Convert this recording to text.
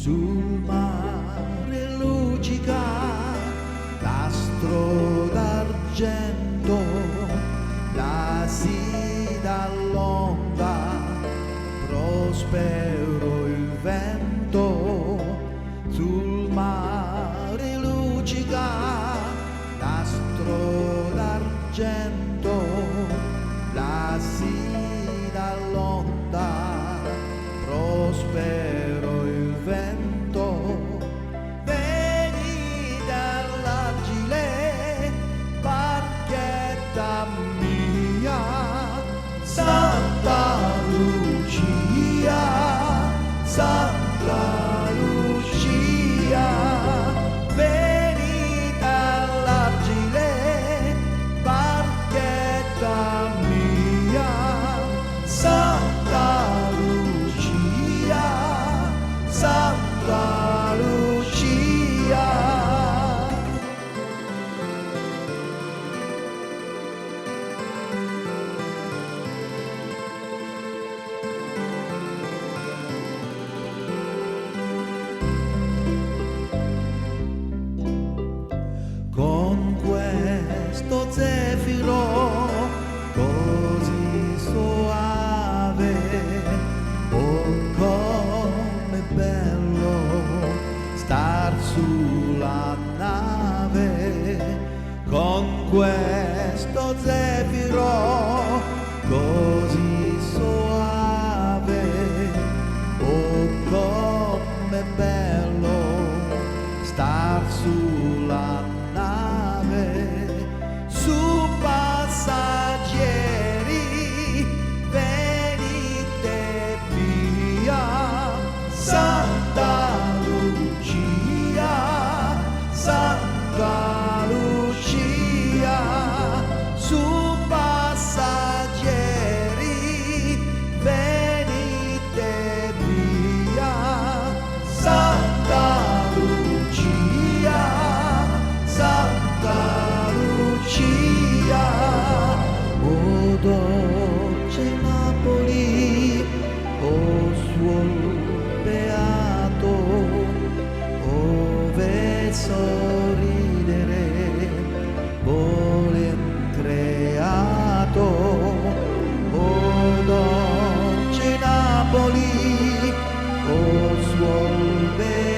sul mare luccica l'astro d'argento, la sida all'onda, prospero il vento. Sul mare luccica l'astro d'argento, la sida all'onda, prospero il vento. Veni dall'agile barchetta mia, Santa Lucia, Santa Lucia. Veni dall'agile barchetta mia, Santa Lucia, Santa Lucia. Con questo zefiro così soave, oh com'è bello star sulla nave. Con questo zefiro così soave, oh com'è bello star sulla nave. Su passeggeri venite via, Santa Lucia, Santa Lucia. Su passeggeri venite via, Santa Lucia, Santa Lucia. O dolce Napoli, o suol beato, ove sorridere volem creato. O dolce Napoli, o suol beato,